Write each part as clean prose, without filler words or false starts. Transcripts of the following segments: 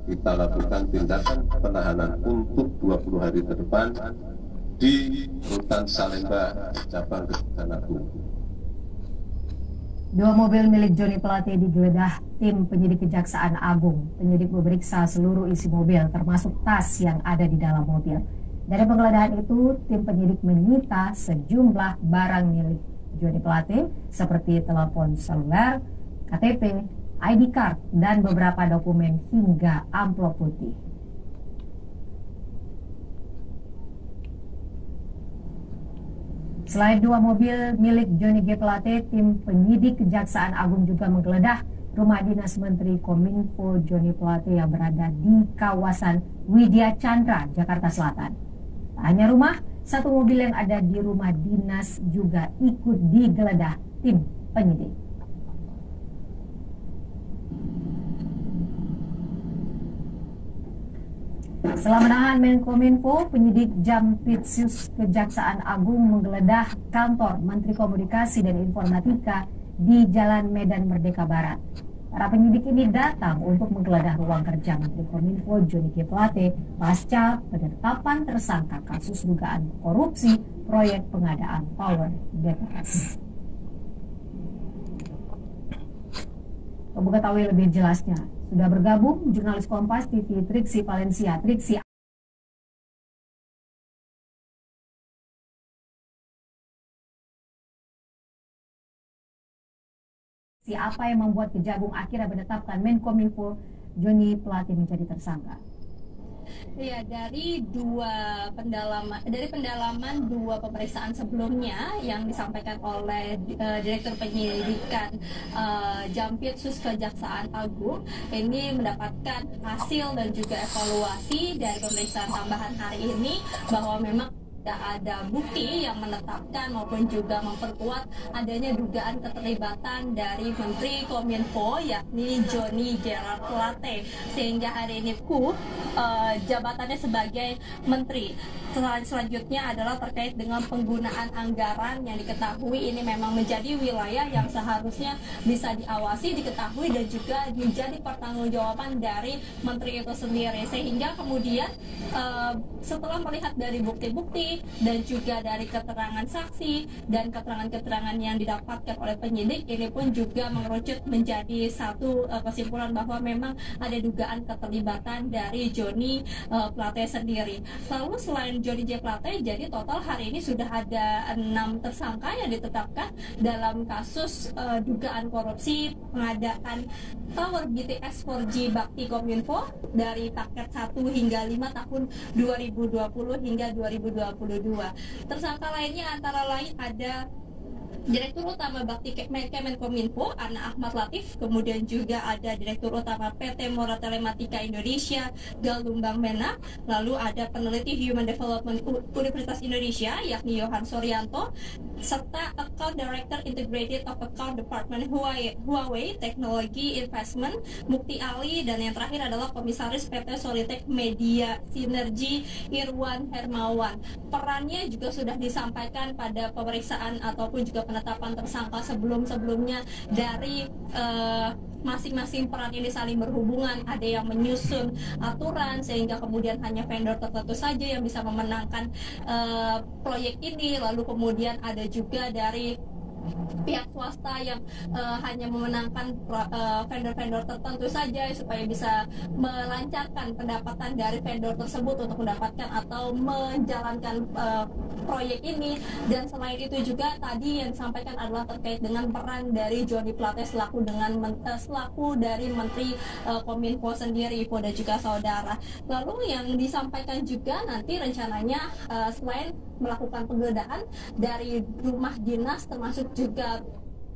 kita lakukan tindakan penahanan untuk 20 hari ke depan di Rutan Salemba, cabang Kejaksaan Agung. 2 mobil milik Joni Plate digeledah tim penyidik Kejaksaan Agung. Penyidik memeriksa seluruh isi mobil, termasuk tas yang ada di dalam mobil. Dari penggeledahan itu, tim penyidik menyita sejumlah barang milik Joni Plate seperti telepon seluler, KTP, ID card, dan beberapa dokumen hingga amplop putih. Selain 2 mobil milik Joni G. Plate, tim penyidik Kejaksaan Agung juga menggeledah rumah dinas Menteri Kominfo Joni Plate yang berada di kawasan Widya Chandra, Jakarta Selatan. Tak hanya rumah, 1 mobil yang ada di rumah dinas juga ikut digeledah tim penyidik. Setelah menahan Menkominfo, penyidik Jampitsus Kejaksaan Agung menggeledah kantor Menteri Komunikasi dan Informatika di Jalan Medan Merdeka Barat. Para penyidik ini datang untuk menggeledah ruang kerja Menteri Kominfo Joni G. Plate pasca penetapan tersangka kasus dugaan korupsi proyek pengadaan Power BTS. Untuk mengetahui lebih jelasnya, sudah bergabung jurnalis Kompas TV Triksi Valencia. Triksi, apa yang membuat Kejagung akhirnya menetapkan Menkominfo Joni Plate menjadi tersangka? Ya, dari pendalaman 2 pemeriksaan sebelumnya yang disampaikan oleh Direktur Penyidikan Jampitsus Kejaksaan Agung, ini mendapatkan hasil dan juga evaluasi dari pemeriksaan tambahan hari ini bahwa memang tidak ada bukti yang menetapkan maupun juga memperkuat adanya dugaan keterlibatan dari Menteri Kominfo yakni Joni Gerard Plate, sehingga hari ini jabatannya sebagai menteri. Selanjutnya adalah terkait dengan penggunaan anggaran yang diketahui ini memang menjadi wilayah yang seharusnya bisa diawasi, diketahui dan juga menjadi pertanggungjawaban dari menteri itu sendiri, sehingga kemudian setelah melihat dari bukti-bukti dan juga dari keterangan saksi dan keterangan-keterangan yang didapatkan oleh penyidik, ini pun juga mengerucut menjadi satu kesimpulan bahwa memang ada dugaan keterlibatan dari Joni Plate sendiri. Lalu selain Joni J. Plate, jadi total hari ini sudah ada 6 tersangka yang ditetapkan dalam kasus dugaan korupsi pengadaan Tower BTS 4G Bakti Kominfo dari paket 1 hingga 5 tahun 2020 hingga 2022. Tersangka lainnya antara lain ada Direktur Utama Bakti Kemenkominfo Ana Ahmad Latif, kemudian juga ada Direktur Utama PT Mora Telematika Indonesia Galumbang Mena, lalu ada peneliti Human Development Universitas Indonesia yakni Yohan Suryanto, serta Account Director Integrated of Account Department Huawei Technology Investment Mukti Ali, dan yang terakhir adalah Komisaris PT Solitek Media Sinergi Irwan Hermawan. Perannya juga sudah disampaikan pada pemeriksaan ataupun juga penetapan tersangka sebelum-sebelumnya dari masing-masing peran ini saling berhubungan. Ada yang menyusun aturan sehingga kemudian hanya vendor tertentu saja yang bisa memenangkan proyek ini, lalu kemudian ada juga dari pihak swasta yang hanya memenangkan vendor-vendor tertentu saja supaya bisa melancarkan pendapatan dari vendor tersebut untuk mendapatkan atau menjalankan proyek ini. Dan selain itu juga tadi yang disampaikan adalah terkait dengan peran dari Joni Plate selaku dari Menteri Kominfo sendiri, Ipo dan juga saudara. Lalu yang disampaikan juga nanti rencananya selain melakukan penggeledahan dari rumah dinas termasuk juga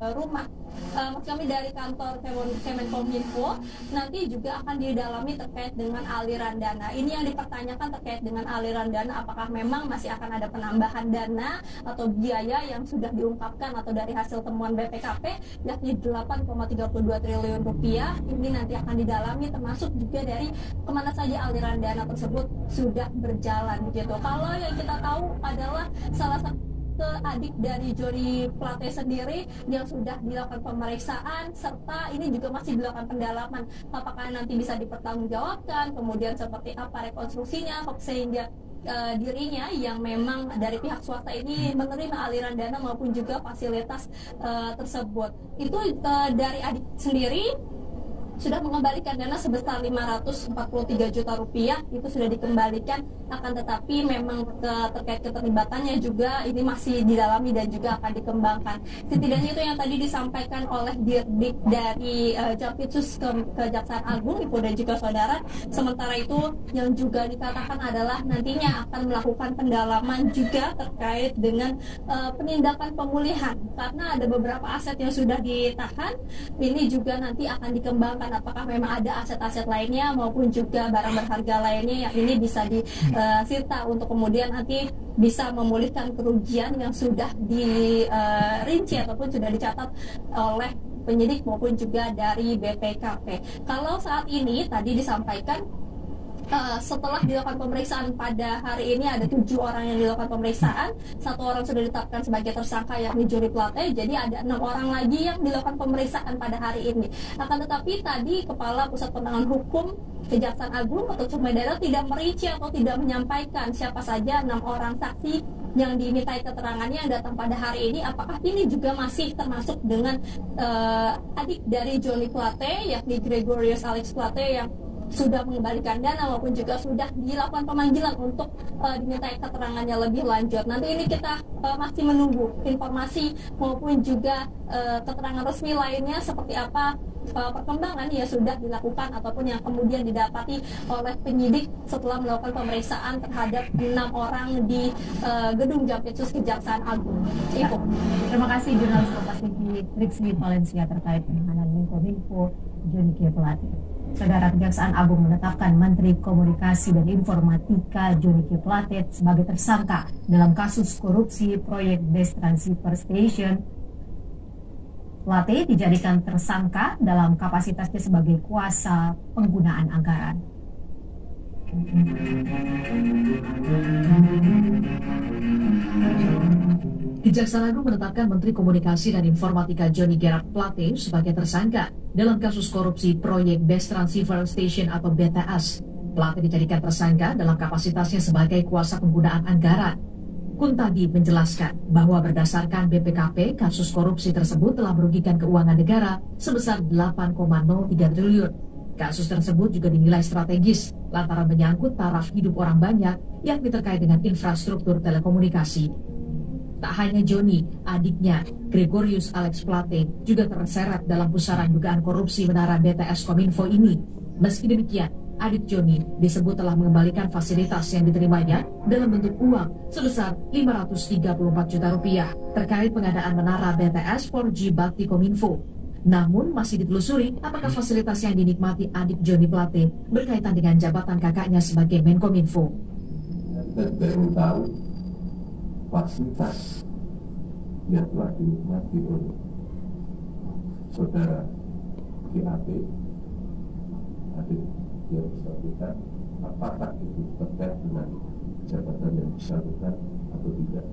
rumah maksud kami dari kantor Kemenkominfo, nanti juga akan didalami terkait dengan aliran dana. Ini yang dipertanyakan terkait dengan aliran dana, apakah memang masih akan ada penambahan dana atau biaya yang sudah diungkapkan atau dari hasil temuan BPKP yakni 8,32 triliun rupiah. Ini nanti akan didalami termasuk juga dari kemana saja aliran dana tersebut sudah berjalan begitu. Kalau yang kita tahu adalah salah satu ke adik dari Joni Plate sendiri yang sudah dilakukan pemeriksaan, serta ini juga masih dilakukan pendalaman apakah nanti bisa dipertanggungjawabkan, kemudian seperti apa rekonstruksinya sehingga dirinya yang memang dari pihak swasta ini menerima aliran dana maupun juga fasilitas tersebut. Itu dari adik sendiri sudah mengembalikan dana sebesar 543 juta rupiah, itu sudah dikembalikan, akan tetapi memang terkait keterlibatannya juga ini masih didalami dan juga akan dikembangkan. Setidaknya itu yang tadi disampaikan oleh Dirdik dari Jampitsus Kejaksaan Agung, Ibu dan juga saudara. Sementara itu yang juga dikatakan adalah nantinya akan melakukan pendalaman juga terkait dengan penindakan pemulihan, karena ada beberapa aset yang sudah ditahan, ini juga nanti akan dikembangkan apakah memang ada aset-aset lainnya maupun juga barang berharga lainnya yang ini bisa disita untuk kemudian nanti bisa memulihkan kerugian yang sudah dirinci ataupun sudah dicatat oleh penyidik maupun juga dari BPKP. Kalau saat ini tadi disampaikan setelah dilakukan pemeriksaan pada hari ini ada 7 orang yang dilakukan pemeriksaan, 1 orang sudah ditetapkan sebagai tersangka yakni Joni Plate, jadi ada 6 orang lagi yang dilakukan pemeriksaan pada hari ini. Akan tetapi tadi Kepala Pusat Penerangan Hukum Kejaksaan Agung atau Sumedara tidak merinci atau tidak menyampaikan siapa saja 6 orang saksi yang dimintai keterangannya yang datang pada hari ini, apakah ini juga masih termasuk dengan adik dari Joni Plate yakni Gregorius Alex Plate yang sudah mengembalikan dana maupun juga sudah dilakukan pemanggilan untuk dimintai keterangannya lebih lanjut. Nanti ini kita masih menunggu informasi maupun juga keterangan resmi lainnya seperti apa perkembangan yang sudah dilakukan ataupun yang kemudian didapati oleh penyidik setelah melakukan pemeriksaan terhadap 6 orang di gedung Jampitsus Kejaksaan Agung. Ibu. Terima kasih jurnalis Kompas TV Trixie Valencia terkait penahanan Menkominfo Joni Plate. Saudara, Kejaksaan Agung menetapkan Menteri Komunikasi dan Informatika Joni Plate sebagai tersangka dalam kasus korupsi proyek Best Transceiver Station. Plate dijadikan tersangka dalam kapasitasnya sebagai kuasa penggunaan anggaran. Kejaksaan Agung menetapkan Menteri Komunikasi dan Informatika Joni Plate sebagai tersangka dalam kasus korupsi proyek Best Transceiver Station atau BTS. Plate dijadikan tersangka dalam kapasitasnya sebagai kuasa penggunaan anggaran. Kuntadi menjelaskan bahwa berdasarkan BPKP, kasus korupsi tersebut telah merugikan keuangan negara sebesar 8,03 triliun. Kasus tersebut juga dinilai strategis lantaran menyangkut taraf hidup orang banyak yang terkait dengan infrastruktur telekomunikasi. Tak hanya Joni, adiknya Gregorius Alex Plate juga terseret dalam pusaran dugaan korupsi menara BTS Kominfo ini. Meski demikian, adik Joni disebut telah mengembalikan fasilitas yang diterimanya dalam bentuk uang sebesar 534 juta rupiah terkait pengadaan menara BTS 4G Bakti Kominfo. Namun masih ditelusuri apakah fasilitas yang dinikmati adik Joni Plate berkaitan dengan jabatan kakaknya sebagai Menkominfo. Kita juga ingin tahu fasilitas yang telah dinikmati oleh saudara GAP, adik yang bersangkutan, apakah itu terkait dengan jabatan yang bersangkutan atau tidak.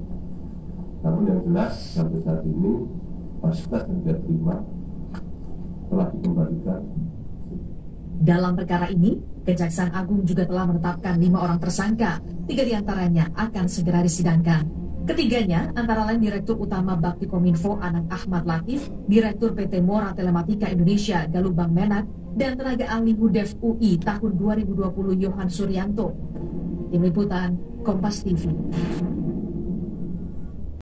Namun yang jelas sampai saat ini fasilitas yang dia terima telah dikembalikan. Dalam perkara ini, Kejaksaan Agung juga telah menetapkan 5 orang tersangka, 3 diantaranya akan segera disidangkan. Ketiganya antara lain Direktur Utama Bakti Kominfo Anang Ahmad Latif, Direktur PT Mora Telematika Indonesia Galubang Menak, dan tenaga ahli HUDEF UI tahun 2020 Yohan Suryanto. Tim Liputan Kompas TV.